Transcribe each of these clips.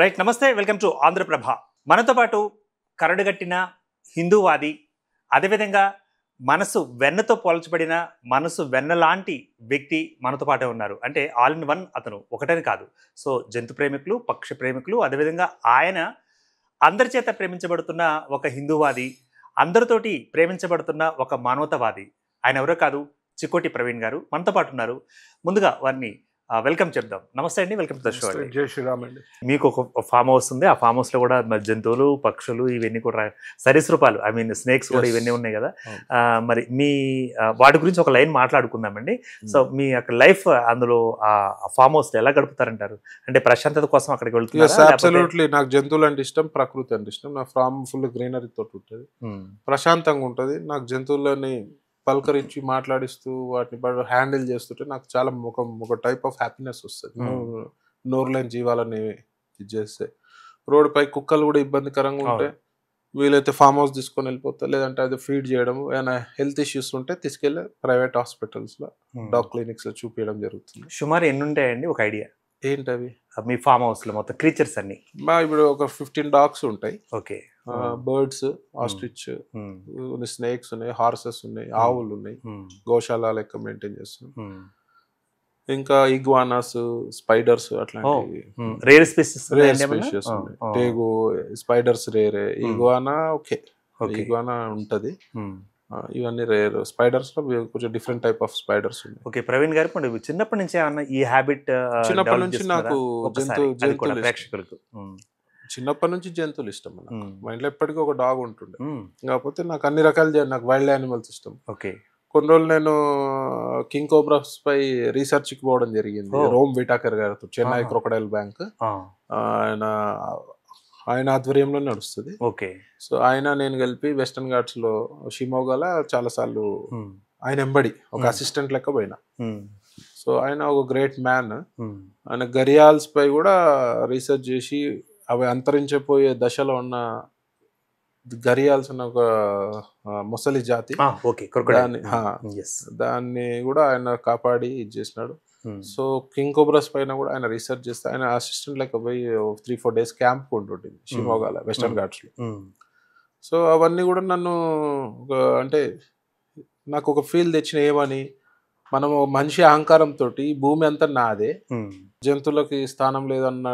Right, నమస్తే, welcome to Andhraprabha. మనతో పాటు కరడుగట్టిన హిందూవాది, అదేవిధంగా మనసు వెన్నతో పోల్చబడిన మనసు వెన్న లాంటి వ్యక్తి మనతో పాటే ఉన్నారు. అంటే ఆల్ ఇన్ వన్ అతను, ఒకటని కాదు. సో జంతు ప్రేమికులు, పక్షి ప్రేమికులు, అదేవిధంగా ఆయన అందరి చేత ప్రేమించబడుతున్న ఒక హిందూవాది, అందరితోటి ప్రేమించబడుతున్న ఒక మానవతావాది. ఆయన ఎవరో కాదు, చికోటి ప్రవీణ్ గారు మనతో పాటు ఉన్నారు. ముందుగా వారిని వెల్కమ్ చెప్దాం. నమస్తే అండి, వెల్కమ్ టు ద షో. జై శ్రీరామ్ అండి. మీకు ఒక ఫామ్ హౌస్ ఉంది. ఆ ఫామ్ హౌస్ లో కూడా జంతువులు, పక్షులు, ఇవన్నీ కూడా సరీసృపాలు, ఐ మీన్ స్నేక్స్ కూడా ఇవన్నీ ఉన్నాయి కదా. మరి మీ వాటి గురించి ఒక లైన్ మాట్లాడుకుందామండి. సో మీ యొక్క లైఫ్ అందులో ఆ ఫామ్ హౌస్ లో ఎలా గడుపుతారంటారు? అంటే ప్రశాంతత కోసం అక్కడికి వెళ్తున్నారు? నాకు జంతువులు అంటే ఇష్టం, ప్రకృతి అంటే ఇష్టం. నా ఫామ్ ఫుల్ గ్రీనరీ తోటి ఉంటుంది, ప్రశాంతంగా ఉంటుంది. నాకు జంతువులని పలకరించి మాట్లాడిస్తూ వాటిని హ్యాండిల్ చేస్తుంటే నాకు చాలా ఒక టైప్ ఆఫ్ హ్యాపీనెస్ వస్తుంది. నోరులేని జీవాలని ఇది చేస్తే. రోడ్ పై కుక్కలు కూడా ఇబ్బందికరంగా ఉంటే వీలైతే ఫామ్ హౌస్ తీసుకొని వెళ్ళిపోతా, లేదంటే అది ఫీడ్ చేయడం. ఏమైనా హెల్త్ ఇష్యూస్ ఉంటే తీసుకెళ్ళి ప్రైవేట్ హాస్పిటల్స్ లో, డాగ్ క్లినిక్స్ లో చూపించడం జరుగుతుంది. సుమారు ఎన్ని ఉంటాయండి ఒక ఐడియా? ఏంటవి మీ ఫామ్ హౌస్ లో మొత్తం క్రీచర్స్ అన్ని? ఇప్పుడు ఒక 15 డాగ్స్ ఉంటాయి. ఓకే. బర్డ్స్, ఆస్ట్రిచ్, స్నేక్స్ ఉన్నాయి, హార్సెస్ ఉన్నాయి, ఆవులు ఉన్నాయి. గోశాల లెక్క మెయింటైన్ చేస్తున్నాం. ఇంకా ఇగ్వానాస్, స్పైడర్స్, అట్లాంటి రేర్ స్పీషియస్ ఉన్నాయి. టేగు, స్పైడర్స్ రేరే. ఇగ్వానా ఓకే, ఇగ్వానా ఉంటది. ఇవన్నీ రేర్. స్పైడర్స్ లో కొంచెం డిఫరెంట్ టైప్ ఆఫ్ స్పైడర్స్ ఉన్నాయి. ఓకే. ప్రవీణ్ గారు, చిన్నప్పటి నుంచి ఏమన్నా ఈ హ్యాబిట్? చిన్నప్పటి నుంచి నాకు ప్రేక్షకులకు చిన్నప్పటి నుంచి జంతువులు ఇష్టం. మా ఇంట్లో ఎప్పటికీ ఒక డాగ్ ఉంటుండే. కాకపోతే నాకు అన్ని రకాల, నాకు వైల్డ్ యానిమల్స్ ఇష్టం. ఓకే. కొన్ని రోజులు నేను కింగ్ కోబ్రాస్ పై రీసెర్చ్ కి పోవడం జరిగింది. రోమ్ విటాకర్ గారితో, చెన్నై క్రొకడైల్ బ్యాంక్. ఆయన ఆధ్వర్యంలో నడుస్తుంది. ఓకే. సో ఆయన నేను కలిపి వెస్టర్న్ ఘాట్స్ లో షిమోగాల చాలా సార్లు ఆయన ఎంబడి ఒక అసిస్టెంట్ లెక్క పోయినా. సో ఆయన ఒక గ్రేట్ మ్యాన్. ఆయన గరియాల్స్ పై కూడా రీసెర్చ్ చేసి అవి అంతరించిపోయే దశలో ఉన్న గరియాల్స్ అన్న ఒక మొసలి జాతి, దాన్ని కూడా ఆయన కాపాడి ఇది చేసినాడు. సో కింగ్ కోబ్రాస్ పైన కూడా ఆయన రీసెర్చ్ చేస్తే ఆయన అసిస్టెంట్ లెక్క పోయి 3-4 days క్యాంప్ ఉంటుంటుంది షిమోగాల వెస్టర్న్ ఘాట్స్ లో. సో అవన్నీ కూడా నన్ను అంటే నాకు ఒక ఫీల్ తెచ్చిన ఏమని, మనం మనిషి అహంకారంతో భూమి అంతా నాదే, జంతువులకి స్థానం లేదన్న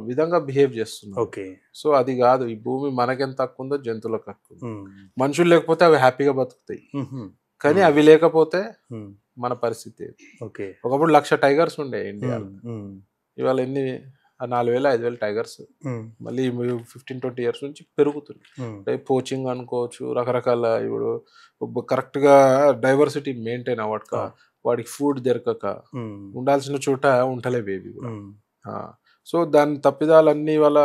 విధంగా బిహేవ్ చేస్తున్నాం. ఓకే. సో అది కాదు, ఈ భూమి మనకెంత తక్కువ ఉందో జంతువులకు తక్కువ. మనుషులు లేకపోతే అవి హ్యాపీగా బతుకుతాయి, కానీ అవి లేకపోతే మన పరిస్థితి. ఓకే. ఒకప్పుడు 1,00,000 టైగర్స్ ఉండే ఇండియాలో. ఇవాళ ఎన్ని 4,000-5,000 టైగర్స్. మళ్ళీ 15-20 years నుంచి పెరుగుతుంది. పోచింగ్ అనుకోవచ్చు, రకరకాల. ఇప్పుడు కరెక్ట్ గా డైవర్సిటీ మెయింటైన్ అవ్వక, వాడికి ఫుడ్ దొరకక, ఉండాల్సిన చోట ఉంటలేవు ఇవి కూడా. సో దాని తప్పిదాలన్నీ వాళ్ళ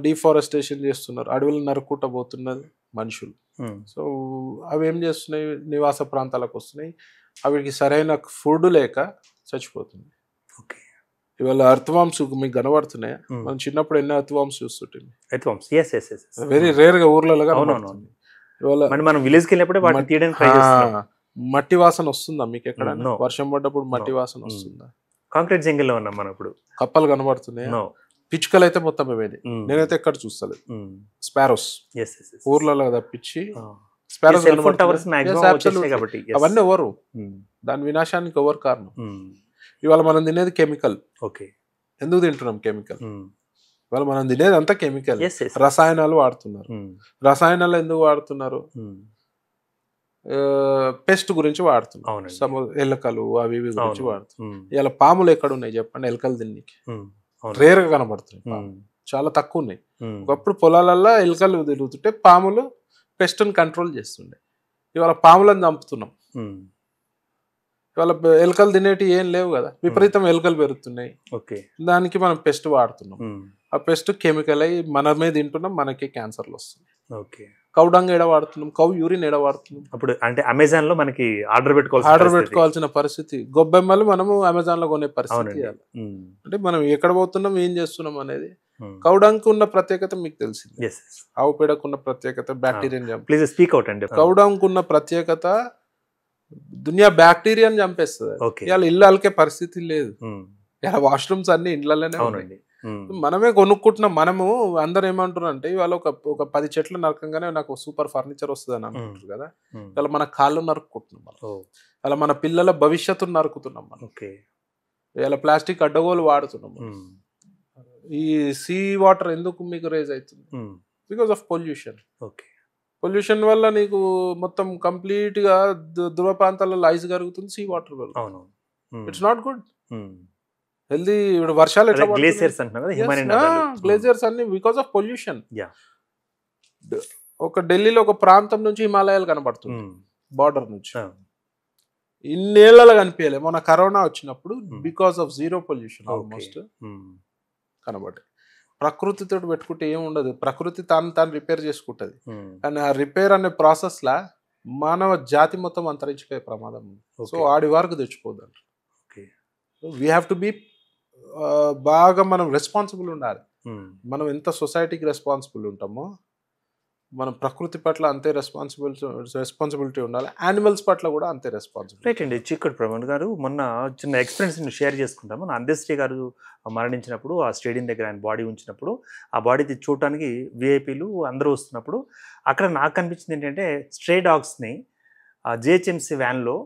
డిఫారెస్టేషన్ చేస్తున్నారు, అడవులు నరుక్కుంటూ పోతున్నది మనుషులు. సో అవి ఏం చేస్తున్నాయి, నివాస ప్రాంతాలకు వస్తున్నాయి, అవికి సరైన ఫుడ్ లేక చచ్చిపోతుంది. ఓకే. ఇవాళ అర్త్వామ్స్ మీకు కనబడుతున్నాయా? మనం చిన్నప్పుడు ఎన్నో అర్త్వామ్స్ చూస్తుంటుంది. వెరీ రేర్ గా ఊర్లలో కనబడుతుంది. ఇవాళ మనం విలేజ్కి వెళ్ళినప్పుడు మట్టి వాసన వస్తుందా మీకు ఎక్కడ? వర్షం పడ్డప్పుడు మట్టి వాసన వస్తుందా? కాంక్రీట్ జంగిల్ లో ఉన్నాం మనం. ఇప్పుడు కప్పలు కనబడుతున్నాయి, పిచ్చుకలు అయితే మొత్తం ఇవేది. నేనైతే ఎక్కడ చూస్తలేదు. స్పారోస్ ఊర్లలో తప్పించి స్పారోస్ అవన్నీ ఎవరు, దాని వినాశానికి ఎవరు కారణం? ఇవాళ మనం తినేది కెమికల్. ఓకే. ఎందుకు తింటున్నాం కెమికల్? ఇవాళ మనం తినేది అంతా కెమికల్. రసాయనాలు వాడుతున్నారు. రసాయనాలు ఎందుకు వాడుతున్నారు? పెస్ట్ గురించి వాడుతున్నారు. ఎలకలు అవి ఇవి గురించి వాడుతున్నారు. ఇలా పాములు ఎక్కడ ఉన్నాయి చెప్పండి? ఎలకలు తిన్నికి రేర్ గా కనబడుతున్నాయి, చాలా తక్కువ ఉన్నాయి. ఒకప్పుడు పొలాలల్లో ఎలకలు తిరుగుతుంటే పాములు పెస్ట్ ని కంట్రోల్ చేస్తుండే. ఇవాళ పాములను చంపుతున్నాం. ఇవాళ ఎలకలు తినేటివి ఏం లేవు కదా, విపరీతం ఎలకలు పెరుగుతున్నాయి. ఓకే. దానికి మనం పెస్ట్ వాడుతున్నాం. ఆ పెస్ట్ కెమికల్ అయ్యి మనమే తింటున్నాం, మనకి క్యాన్సర్లు వస్తుంది. ఓకే. కౌ డంగ్ ఎడ వాడుతున్నాం, కౌ యూరిన్ ఎడ వాడుతున్నాం. అప్పుడు అంటే అమెజాన్ లో మనకి ఆర్డర్ పెట్టుకోవాల్సిన పరిస్థితి. గొబ్బెమ్మలు మనము అమెజాన్ లో కొనే పరిస్థితి. అంటే మనం ఎక్కడ పోతున్నాం, ఏం చేస్తున్నాం అనేది. కౌ డంగ్ ఉన్న ప్రత్యేకత మీకు తెలిసింది. ఆవు పేడకున్న ప్రత్యేకత బ్యాక్టీరియా. కౌ డంగ్ ఉన్న ప్రత్యేకత దునియా బ్యాక్టీరియాని చంపేస్తుంది. ఇవాళ ఇల్లు అలికే పరిస్థితి లేదు. ఇలా వాష్రూమ్స్ అన్ని ఇండ్లలోనే ఉన్నాయి. మనమే కొనుక్కుంటున్నాం. మనము అందరు ఏమంటున్నారు అంటే ఇవాళ ఒక 10 చెట్లు నరకంగానే నాకు సూపర్ ఫర్నిచర్ వస్తుంది అని అనుకుంటారు కదా. అలా మన కాళ్ళు నరుక్కుంటున్నాం మనం, అలా మన పిల్లల భవిష్యత్తును నరుకుతున్నాం మనం. ఇలా ప్లాస్టిక్ అడ్డగోలు వాడుతున్నాం. ఈ సీ వాటర్ ఎందుకు మీకు రేజ్ అవుతుంది? Because of pollution. పొల్యూషన్ వల్ల నీకు మొత్తం కంప్లీట్ గా ధ్రువ ప్రాంతాలలో ఐస్ కరుగుతుంది సీ వాటర్ వల్ల. It's not good. హెల్దీ. ఇప్పుడు వర్షాలు ఎట్లా గ్లేసియర్స్ అన్ని బికాస్ ఆఫ్ పొల్యూషన్. ఒక ఢిల్లీలో ఒక ప్రాంతం నుంచి హిమాలయాలు కనబడుతుంది బార్డర్ నుంచి. ఇన్నేళ్లలో కనిపించలే. మొన్న కరోనా వచ్చినప్పుడు because of zero pollution almost కనబడ్డాయి. ప్రకృతితో పెట్టుకుంటే ఏం ఉండదు. ప్రకృతి తాను రిపేర్ చేసుకుంటది. కానీ ఆ రిపేర్ అనే ప్రాసెస్ లా మానవ జాతి మొత్తం అంతరించిపోయే ప్రమాదం ఉంది. సో ఆడి వరకు తెచ్చుకోవద్దు. వీ హ్యావ్ టు బీ బాగా మనం రెస్పాన్సిబుల్ ఉండాలి. మనం ఎంత సొసైటీకి రెస్పాన్సిబుల్ ఉంటామో మనం ప్రకృతి పట్ల అంతే రెస్పాన్సిబిలిటీ ఉండాలి. యానిమల్స్ పట్ల కూడా అంతే రెస్పాన్సిబిలిటీ. రైట్ అండి. చిక్కటి ప్రవీణ్ గారు, మొన్న చిన్న ఎక్స్పీరియన్స్ షేర్ చేసుకుంటాము. మన అందశ్రీ గారు మరణించినప్పుడు ఆ స్టేడియం దగ్గర ఆయన బాడీ ఉంచినప్పుడు ఆ బాడీ చూడటానికి విఐపీలు అందరూ వస్తున్నప్పుడు అక్కడ నాకు కనిపించింది ఏంటంటే స్ట్రే డాగ్స్ని జిహెచ్ఎంసీ వ్యాన్లో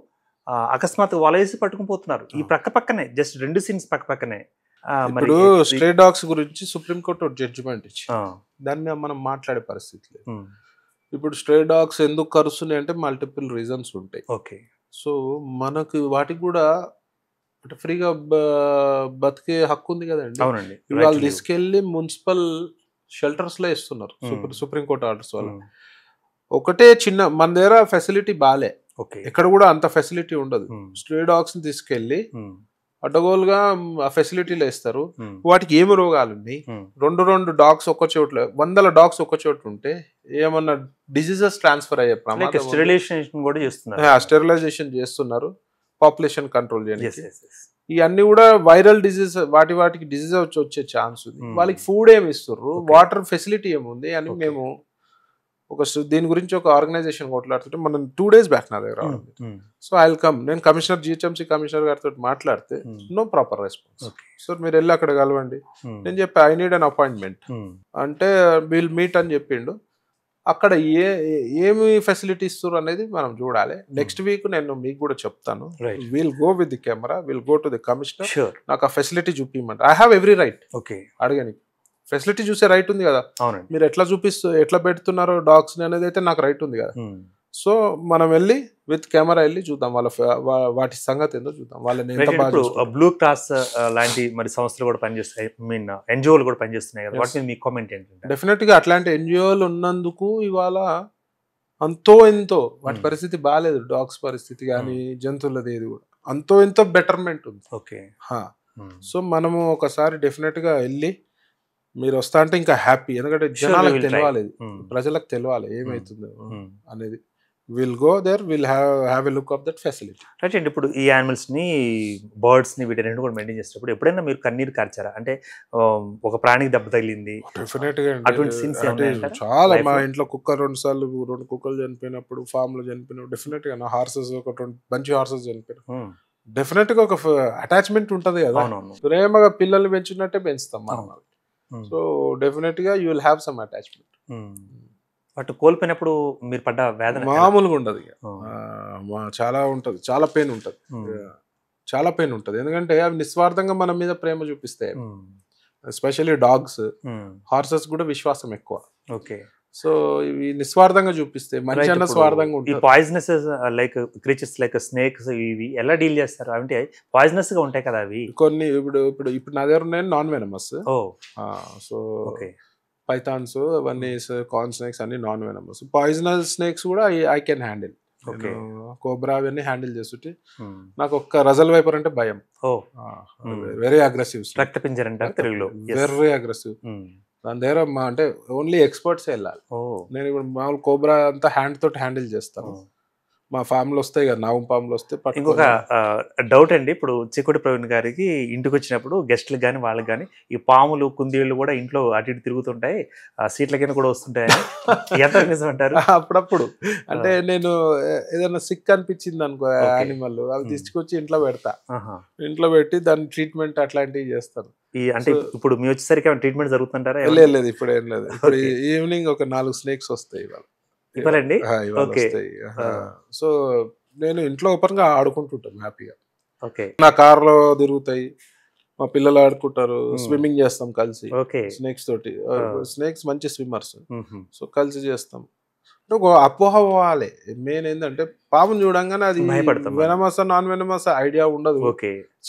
అకస్మాత్తుగా వలవేసి పట్టుకుని పోతున్నారు. ఈ పక్కనే జస్ట్ 2 సీన్స్ పక్కనే. ఇప్పుడు స్ట్రే డాగ్స్ గురించి సుప్రీంకోర్టు జడ్జిమెంట్ ఇచ్చి దాని మీద మనం మాట్లాడే పరిస్థితి లేదు. ఇప్పుడు స్ట్రే డాగ్స్ ఎందుకు కరుస్తున్నాయి అంటే మల్టిపుల్ రీజన్స్ ఉంటాయి. సో మనకు వాటికి కూడా అంటే ఫ్రీగా బతికే హక్కు ఉంది కదండి. వాళ్ళు తీసుకెళ్లి మున్సిపల్ షెల్టర్స్ లో ఇస్తున్నారు సుప్రీంకోర్టు ఆర్డర్స్ వల్ల. ఒకటే చిన్న మన దగ్గర ఫెసిలిటీ బాలే, ఎక్కడ కూడా అంత ఫెసిలిటీ ఉండదు. స్ట్రే డాగ్స్ ని తీసుకెళ్లి అడ్డగోలుగా ఆ ఫెసిలిటీలో ఇస్తారు. వాటికి ఏమి రోగాలు ఉన్నాయి? 2 డాగ్స్ ఒక్క చోట్ల 100 డాగ్స్ ఒక్క చోట ఉంటే ఏమన్నా డిజీజెస్ ట్రాన్స్ఫర్ అయ్యే ప్రమాదం. స్టెరిలైజేషన్ చేస్తున్నారు పాపులేషన్ కంట్రోల్ చేయడానికి. ఇవన్నీ కూడా వైరల్ డిజీజ్ వాటికి డిజీజ్ వచ్చే ఛాన్స్ ఉంది. వాళ్ళకి ఫుడ్ ఏమి ఇస్తారు, వాటర్ ఫెసిలిటీ ఏముంది అని మేము దీని గురించి ఒక ఆర్గనైజేషన్ కొట్లాడుతుంటే మనం 2 days బ్యాక్ నా దగ్గర రావడం. So I will come. నేను కమిషనర్ జిహెచ్ఎంసీ కమిషనర్ గారితో మాట్లాడితే నో ప్రాపర్ రెస్పాన్స్. సో మీరు వెళ్ళి అక్కడ కలవండి. నేను చెప్పా ఐ నీడ్ అన్ అపాయింట్మెంట్ అంటే విల్ మీట్ అని చెప్పిండు. అక్కడ ఏమి ఫెసిలిటీ ఇస్తారు అనేది మనం చూడాలి. నెక్స్ట్ వీక్ నేను మీకు కూడా చెప్తాను. Will go with the camera, will go to the commissioner. నాకు ఆ ఫెసిలిటీ చూపించమంటే ఐ హావ్ ఎవ్రీ రైట్ అడగనికి. ఫెసిలిటీ చూసే రైట్ ఉంది కదా. మీరు ఎట్లా పెడుతున్నారో డాగ్స్ అనేది అయితే నాకు రైట్ ఉంది కదా. సో మనం వెళ్ళి విత్ కెమెరా వెళ్ళి చూద్దాం వాటి సంగతి ఏందో చూద్దాం. వాళ్ళని బ్లూ క్రాస్ లాంటి మరి సంస్థలు కూడా పనిచేస్తాయి, ఎన్జిఓలు కూడా పనిచేస్తున్నాయి కదా, వాటి మీద మీ కామెంట్ ఏంటంటే? డెఫినెట్ గా అట్లాంటి ఎన్జిఓలు ఉన్నందుకు ఇవాళ అంతో ఎంతో వాటి పరిస్థితి బాగాలేదు. డాగ్స్ పరిస్థితి కానీ జంతువులది ఏది కూడా అంతో ఎంతో బెటర్మెంట్ ఉంది. సో మనము ఒకసారి డెఫినెట్ గా వెళ్ళి మీరు వస్తా అంటే ఇంకా హ్యాపీ. ఎందుకంటే జనాలకు తెలియాలి, ప్రజలకు తెలియాలి ఏమైతుందో అనేది. Will go there, will have a look of that facility. Right అండి. ఇప్పుడు ఈ యానిమల్స్ ని, బర్డ్స్ ని, వీటి రెండు కూడా మెయింటైన్ చేసేటప్పుడు ఎప్పుడైనా మీరు కన్నీరు కార్చారా? అంటే ఒక ప్రాణికి దెబ్బ తగిలింది, డెఫినెట్ గా అటువంటి సీన్స్ చాలా. మా ఇంట్లో కుక్క 2 సార్లు 2 కుక్కలు చనిపోయినప్పుడు, ఫామ్ లో చనిపోయినప్పుడు డెఫినెట్ గా నా హార్సెస్ ఒక 20 మంచి హార్సెస్ చనిపోయిన డెఫినెట్ గా ఒక అటాచ్మెంట్ ఉంటది కదా. ప్రేమగా పిల్లల్ని పెంచినట్టే పెంచుతాం మనం. సో డెఫినెట్ గా you will have some attachment. But కోల్పోయినప్పుడు మీరు పడ్డ వేదన మామూలుగా ఉండదు. చాలా ఉంటది, చాలా పెయిన్ ఉంటది, చాలా పెయిన్ ఉంటది. ఎందుకంటే అవి నిస్వార్థంగా మన మీద ప్రేమ చూపిస్తాయి. Especially dogs. హార్సెస్ కూడా విశ్వాసం ఎక్కువ. సో ఇవి నిస్వార్థంగా చూపిస్తే, మంచి అన్న స్వార్థంగా ఉంటుంది. ఈ poisonous like creatures like snakes ఇవి ఎలా డీల్ చేస్తారు? అంటే పాయిజనస్ గా ఉంటాయి కదా అవి కొన్ని. ఇప్పుడు నా దగ్గర ఉన్నాయి నాన్ వెనమస్. సో పైథాన్స్ అవన్నీ, కార్న్ స్నేక్స్ అన్ని నాన్ వెనమస్. పాయిజనస్ స్నేక్స్ కూడా ఐ కెన్ హ్యాండిల్. కోబ్రా అవన్నీ హ్యాండిల్ చేస్తుంటే నాకు ఒక్క రజల్ వైపర్ అంటే భయం. వెరీ అగ్రెసివ్, రక్తపింజర్ అంటారు తెలుగులో. Very aggressive. దాని దగ్గర అంటే ఓన్లీ ఎక్స్పర్ట్స్ వెళ్ళాలి. నేను ఇప్పుడు మామూలు కోబ్రా అంతా హ్యాండ్ తోటి హ్యాండిల్ చేస్తాను. మా ఫామ్లో వస్తాయి కదా, నాగం పాములు వస్తే. ఇంకొక డౌట్ అండి, ఇప్పుడు చిక్కుడు ప్రవీణ్ గారికి ఇంటికి వచ్చినప్పుడు గెస్ట్లకు కానీ వాళ్ళకి కానీ ఈ పాములు, కుందేళ్ళు కూడా ఇంట్లో అటు ఇటు తిరుగుతుంటాయి, సీట్ల కింద కూడా వస్తుంటాయి, ఎంత నిజం అంటారు? అప్పుడప్పుడు అంటే నేను ఏదైనా సిక్ అనిపించింది అనుకో యానిమల్, అవి తీసుకొచ్చి ఇంట్లో పెడతా. ఇంట్లో పెట్టి దాని ట్రీట్మెంట్ అట్లాంటివి చేస్తాను. అంటే ఇప్పుడు మీ వచ్చేసరికి ట్రీట్మెంట్ జరుగుతుంటారా? లేదు ఇప్పుడు ఏం లేదు. ఇప్పుడు ఈవినింగ్ ఒక 4 స్నేక్స్ వస్తాయి ఇవ్వాలండి. ఇవాళ వస్తాయి. సో నేను ఇంట్లో ఓపెన్ గా ఆడుకుంటుంటాను హ్యాపీగా. నా కార్ లో తిరుగుతాయి, మా పిల్లలు ఆడుకుంటారు, స్విమ్మింగ్ చేస్తాం కలిసి స్నేక్స్ తోటి. స్నేక్స్ మంచి స్విమ్మర్స్, సో కలిసి చేస్తాం. ఒక అపోహ పోవాలి. మెయిన్ ఏంటంటే పాముని చూడంగానే అది వెనమస నాన్ వెనమస ఐడియా ఉండదు,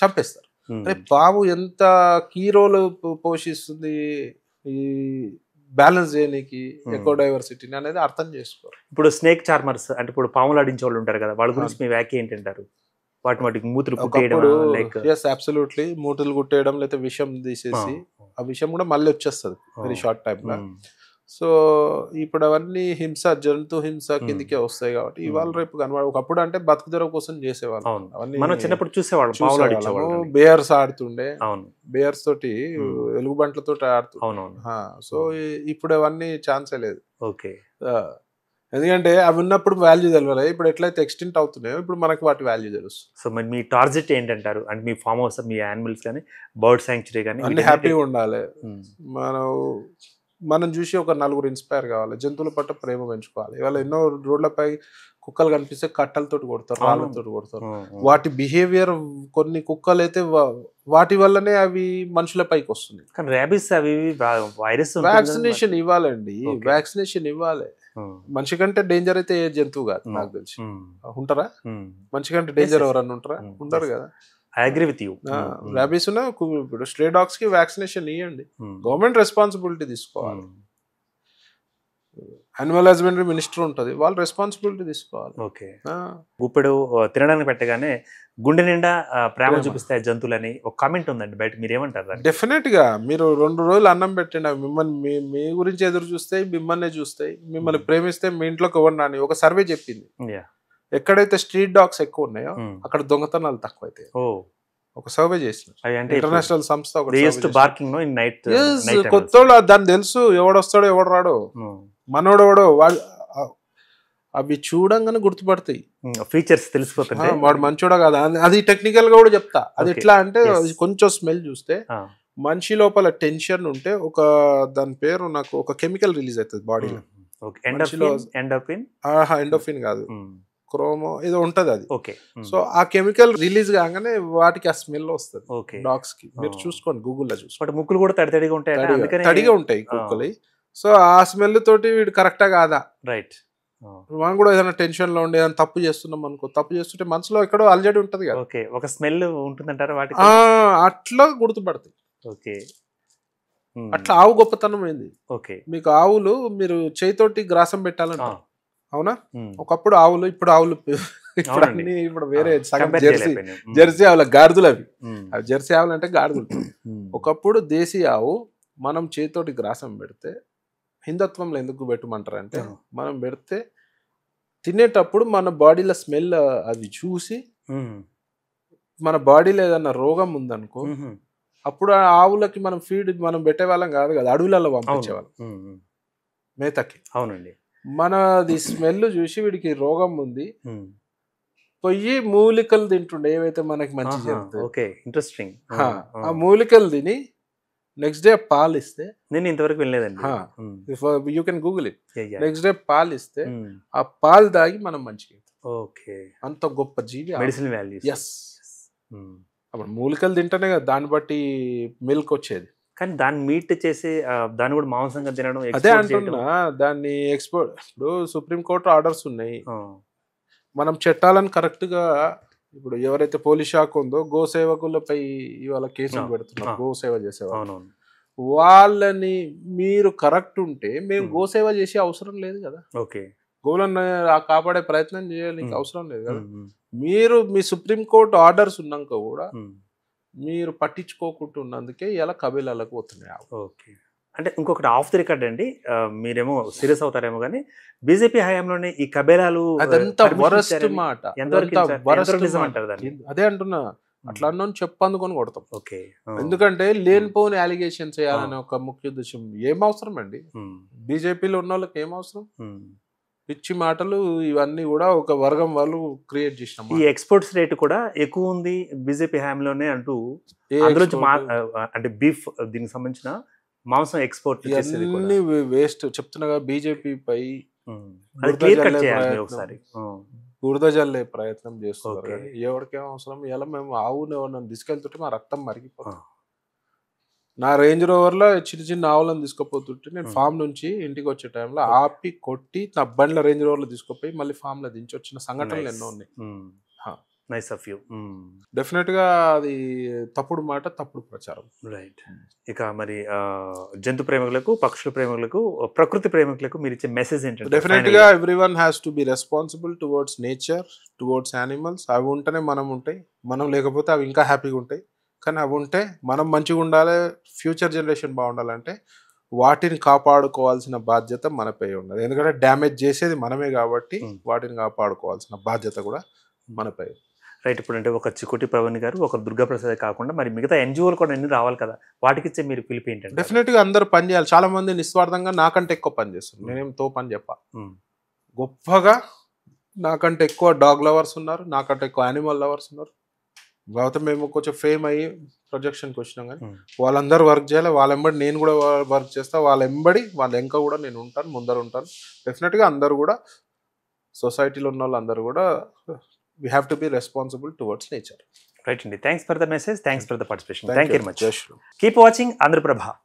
చంపేస్తారు. అరే పాము ఎంత కీ రోల్ పోషిస్తుంది ఈ బ్యాలెన్స్ చేయడానికి, ఎకో డైవర్సిటీని అనేది అర్థం చేసుకోవాలి. ఇప్పుడు స్నేక్ చార్మర్స్ అంటే ఇప్పుడు పాములు ఆడించే వాళ్ళు ఉంటారు కదా, వాళ్ళ గురించి మీ వ్యాఖ్య ఏంటంటారు? వాటికి మూతులు కుట్టేయడం, అబ్సల్యూట్లీ మూతులు కుట్టేయడం, లేకపోతే విషం తీసేసి ఆ విషం కూడా మళ్ళీ వచ్చేస్తుంది వెరీ షార్ట్ టైమ్ లో. సో ఇప్పుడు అవన్నీ హింస, జంతు హింస కిందికే వస్తాయి కాబట్టి ఇవాళ రేపు కనబడ. ఒకప్పుడు అంటే బతుకుదెర కోసం చేసేవాళ్ళు, అవన్నీ చిన్నప్పుడు చూసేవాళ్ళం. బేయర్స్ ఆడుతుండే, బేయర్స్ తోటి ఎలుగుబంట్లతో ఆడుతుండే. సో ఇప్పుడు అవన్నీ ఛాన్సే లేదు. ఎందుకంటే అవి ఉన్నప్పుడు వాల్యూ తెలియాలి. ఇప్పుడు ఎట్లయితే ఎక్స్టెంట్ అవుతున్నాయో ఇప్పుడు మనకి వాటి వాల్యూ తెలుస్తుంది. సో మరి మీ టార్గెట్ ఏంటంటారు? అంటే మీ ఫామ్ హౌస్, మీ యానిమల్స్ కానీ, బర్డ్ శాంక్చురీ కానీ అన్ని హ్యాపీగా ఉండాలి. మనం చూసి ఒక నలుగురు ఇన్స్పైర్ కావాలి, జంతువుల పట్ల ప్రేమ పెంచుకోవాలి. ఇవాళ ఎన్నో రోడ్లపై కుక్కలు కనిపిస్తే కట్టలతో కొడతారు, రాళ్ళతో కొడతారు. వాటి బిహేవియర్, కొన్ని కుక్కలు అయితే వాటి వల్లనే అవి మనుషుల పైకి వస్తుంది. ర్యాబిస్ అవి వైరస్ వ్యాక్సినేషన్ ఇవ్వాలండి, వ్యాక్సినేషన్ ఇవ్వాలి. మనిషి కంటే డేంజర్ అయితే ఏ జంతువు కాదు నాకు తెలిసి. ఉంటారా మనిషి కంటే డేంజర్ ఎవరన్నా ఉంటారా? ఉండరు కదా. I agree with you. Rabies ఉన్న ఇప్పుడు స్ట్రే డాగ్స్ కి వ్యాక్సినేషన్ ఇవ్వండి. గవర్నమెంట్ రెస్పాన్సిబిలిటీ తీసుకోవాలి. యానిమల్ హస్బెండరీ మినిస్టర్ ఉంటుంది, వాళ్ళు రెస్పాన్సిబిలిటీ తీసుకోవాలి. ఇప్పుడు తినడానికి పెట్టగానే గుండె నిండా ప్రేమ చూపిస్తాయి జంతువులని ఒక కామెంట్ ఉందండి బయట, మీరేమంటారు? డెఫినెట్ గా మీరు 2 రోజులు అన్నం పెట్టండి, మిమ్మల్ని మీ గురించి ఎదురు చూస్తాయి, మిమ్మల్ని చూస్తాయి, మిమ్మల్ని ప్రేమిస్తే మీ ఇంట్లోకి ఇవ్వండి. ఒక సర్వే చెప్పింది, ఎక్కడైతే స్ట్రీట్ డాగ్స్ ఎక్కువ ఉన్నాయో అక్కడ దొంగతనాలు తక్కువ అవుతాయి. ఒక సర్వే చేసినారు, ఇంటర్నేషనల్ సంస్థ. కొత్తోళ్ళు దాన్ని తెలుసు, ఎవడొస్తాడో ఎవడు రాడో, మనోడెవడో వాడు అవి చూడంగానే గుర్తుపడతాయి, ఫీచర్స్ తెలిసిపోతాయి, వాడు మంచోడా కాదా. అది టెక్నికల్ గా కూడా చెప్తా. అది ఎట్లా అంటే కొంచెం స్మెల్ చూస్తే మనిషి లోపల టెన్షన్ ఉంటే ఒక దాని పేరు నాకు ఒక కెమికల్ రిలీజ్ అవుతుంది బాడీలో. ఎండోఫిన్ కాదు, క్రోమో ఏదో ఉంటది అది. సో ఆ కెమికల్ రిలీజ్ కాగానే వాటికి ఆ స్మెల్ వస్తుంది డాగ్స్ కి. మీరు చూసుకోండి, గూగుల్లో చూసుకోండి. ముక్కులు కూడా తడిగా ఉంటాయి, తడిగా ఉంటాయి కుక్కలు. సో ఆ స్మెల్ తోటి వీడు కరెక్టా కాదా, రైట్. మనం కూడా ఏదైనా టెన్షన్ లో ఉండి ఏదైనా తప్పు చేస్తున్నాం అనుకో, తప్పు చేస్తుంటే మనసులో ఎక్కడో అలజడి ఉంటది కదా, ఒక స్మెల్ ఉంటుందంటారు వాటికి, అట్లా గుర్తుపడతాయి. అట్లా ఆవు గొప్పతనం ఏంది, మీకు ఆవులు మీరు చేయితోటి గ్రాసం పెట్టాలంట, అవునా? ఒకప్పుడు ఆవులు, ఇప్పుడు ఆవులు ఇప్పుడు అన్ని ఇప్పుడు వేరే సగం జెర్సీ ఆవుల గాడిదలు అవి జెర్సీ ఆవులు అంటే గాడిదలు. ఒకప్పుడు దేశీ ఆవు మనం చేతితోటి గ్రాసం పెడితే, హిందుత్వంలో ఎందుకు పెట్టమంటారంటే మనం పెడితే తినేటప్పుడు మన బాడీలో స్మెల్ అది చూసి మన బాడీలో ఏదన్నా రోగం ఉందనుకో అప్పుడు ఆ ఆవులకి మనం ఫీడ్ మనం పెట్టేవాళ్ళం కాదు కదా, అడవులలో పంపించేవాళ్ళం మేతకి. అవునండి. మనది స్మెల్ చూసి వీడికి రోగం ఉంది, పొయ్యి మూలికలు తింటుండే ఏవైతే మనకి మంచి జరుగుతాయి. ఇంట్రెస్టింగ్. ఆ మూలికలు తిని నెక్స్ట్ డే పాలు ఇస్తే, నేను ఇంతవరకు వెళ్ళలేదండి, you can Google it. Next day పాలు ఇస్తే ఆ పాలు తాగి మనం మంచిగా, అంత గొప్ప జీవి, మెడిసిన్ వాల్యూ. ఎస్, అప్పుడు మూలికలు తింటేనే కదా దాన్ని బట్టి మిల్క్ వచ్చేది. కానీ దాన్ని మీట్ చేసి దాన్ని కూడా మాంసంగా తినడం, అదే అంటున్నా, దాన్ని ఎక్స్పోర్ట్. ఇప్పుడు సుప్రీంకోర్టు ఆర్డర్స్ ఉన్నాయి, మనం చట్టాలను కరెక్ట్ గా. ఇప్పుడు ఎవరైతే పోలీస్ శాఖ ఉందో గోసేవకులపై ఇవాళ కేసులు పెడుతున్నారు, గోసేవ చేసేవాళ్ళు, వాళ్ళని మీరు కరెక్ట్ ఉంటే మేము గోసేవ చేసే అవసరం లేదు కదా, గోవులను కాపాడే ప్రయత్నం చేయాలి అవసరం లేదు కదా. మీరు మీ సుప్రీంకోర్టు ఆర్డర్స్ ఉన్నాక కూడా మీరు పట్టించుకోకుంటున్నందుకే ఇలా కబీలాలకు పోతున్నాయి. అంటే ఇంకొకటి ఆఫ్ ది రికార్డ్ అండి, మీరేమో సీరియస్ అవుతారేమో కానీ బీజేపీ హయాంలోనే ఈ కబేలాలు, అదంతా వరస్ట్ మాట, అదే అంటున్నా. అట్లా అన్న చెప్పందుకొని కొడతాం. ఎందుకంటే లేనిపోని అలిగేషన్ చేయాలని ఒక ముఖ్య ఉద్దేశం. ఏం అవసరం అండి బీజేపీలో ఉన్న వాళ్ళకి, ఏం అవసరం? పిచ్చి మాటలు ఇవన్నీ కూడా ఒక వర్గం వాళ్ళు క్రియేట్ చేసిన ఈ ఎక్స్పోర్ట్స్ రేట్ కూడా ఎక్కువ ఉంది బీజేపీ హయాంలోనే అంటూ ఏ అందులో export? అంటే బీఫ్ దీనికి సంబంధించిన మాంసం ఎక్స్పోర్ట్ చేసేది కూడా. ఇవన్నీ వేస్ట్ చెప్తున్నా బీజేపీ పై అది బురద క్లియర్ కట్ జల్లే చేయాలి మీరు ప్రయత్నం. ఒకసారి. బురద జల్లే ప్రయత్నం చేస్తున్నారు Okay. కానీ ఎవరికేం అవసరం ఇలా మేము ఆవును ఎవరిని తీసుకెళ్తుంటే మా రక్తం మరిగిపోతుంది. నా రేంజ్ రోవర్ లో చిన్న చిన్న ఆవులను తీసుకుపోతుంటే నేను ఫామ్ నుంచి ఇంటికి వచ్చే టైంలో ఆపి కొట్టి నా బండ్ల రేంజ్ రోవర్ లో తీసుకుపోయి మళ్ళీ ఫామ్ లో దించి వచ్చిన సంఘటనలు ఎన్నో ఉన్నాయి. Nice of you. డెఫినెట్ గా అది తప్పుడు మాట, తప్పుడు ప్రచారం. రైట్. ఇక మరి జంతు ప్రేమికులకు, పక్షుల ప్రేమికులకు, ప్రకృతి ప్రేమికులకు మీరు ఇచ్చే మెసేజ్ ఏంటంటే? డెఫినెట్ గా everyone has to be responsible towards nature, towards animals. అవి ఉంటేనే మనం ఉంటాయి, మనం లేకపోతే అవి ఇంకా హ్యాపీగా ఉంటాయి. కానీ అవి ఉంటే మనం మంచిగా ఉండాలి, ఫ్యూచర్ జనరేషన్ బాగుండాలంటే వాటిని కాపాడుకోవాల్సిన బాధ్యత మనపై ఉన్నది. ఎందుకంటే డ్యామేజ్ చేసేది మనమే కాబట్టి వాటిని కాపాడుకోవాల్సిన బాధ్యత కూడా మనపై. రైట్. ఇప్పుడు అంటే ఒక చికోటి ప్రవీణ్ గారు, ఒక దుర్గాప్రసాద్ కాకుండా మరి మిగతా ఎన్జిఓలు కూడా అన్ని రావాలి కదా, వాటికి ఇచ్చే మీరు పిలిపి ఏంటంటే? డెఫినెట్ గా అందరూ పని చేయాలి. చాలా మంది నిస్వార్థంగా నాకంటే ఎక్కువ పని చేస్తారు. నేనేం తో పని చెప్పా. గొప్పగా నాకంటే ఎక్కువ డాగ్ లవర్స్ ఉన్నారు, నాకంటే ఎక్కువ యానిమల్ లవర్స్ ఉన్నారు. కాకపోతే మేము కొంచెం ఫేమ్ అయ్యి ప్రొజెక్షన్కి వచ్చినాం కానీ వాళ్ళందరూ వర్క్ చేయాలి. వాళ్ళ ఎంబడి నేను కూడా వర్క్ చేస్తా, వాళ్ళ ఎంబడి వాళ్ళ వెంక కూడా నేను ఉంటాను, ముందర ఉంటాను. డెఫినెట్గా అందరూ కూడా సొసైటీలో ఉన్న వాళ్ళందరూ కూడా we have to be responsible towards nature. Right, Andy. Thanks for the message. Thanks for the participation. Thank you very much. Yes, sure. Keep watching Andhra Prabha.